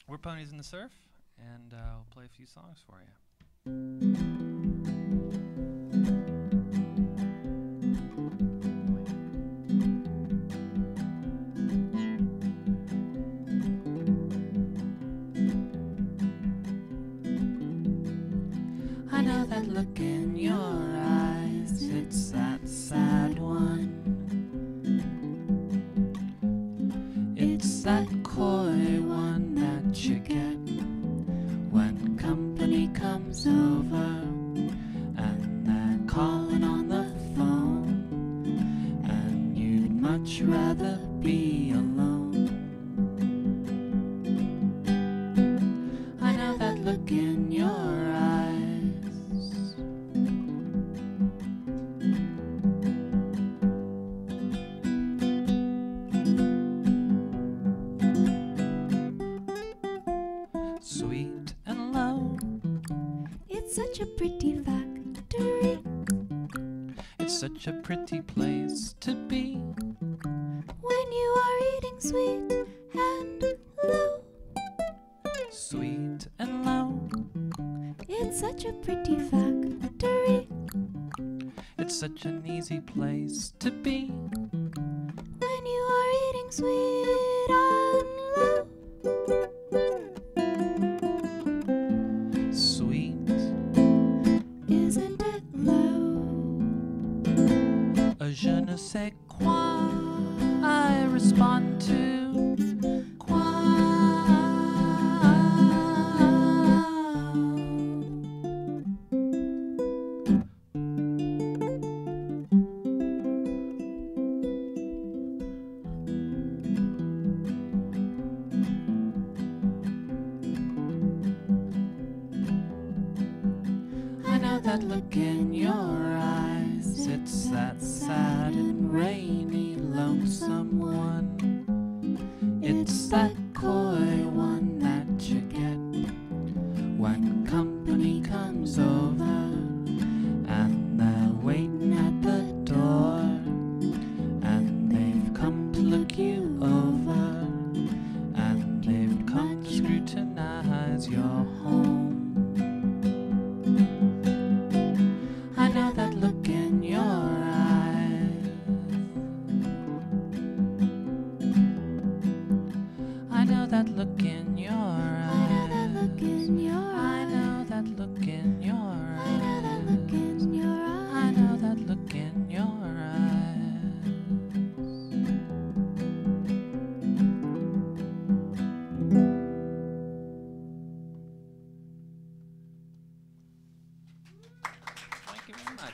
We're Ponies in the Surf, and we'll play a few songs for you. I know that look in your eyes, it's that sad one. It's that coy one that you get when company comes over and they're calling on the phone, and you'd much rather be alone. I know that look in your eyes. Sweet and low, It's such a pretty factory it's such a pretty place to be. when you are eating sweet and low. Sweet and low, It's such a pretty factory it's such an easy place to be. when you are eating sweet and low. Sweet, Isn't it low? a je ne sais quoi, I respond to. I know that look in your eyes, it's that sad and rainy, lonesome one. It's that coy one that you get when company comes over and they're waiting at the door, and they've come to look you over, and they've come to scrutinize your home. I know that look in your eyes. I know that look in your eyes. I know that look in your I eyes. know that look in your eyes. I know that look in your eyes. I know that look in your eyes. Thank you very much.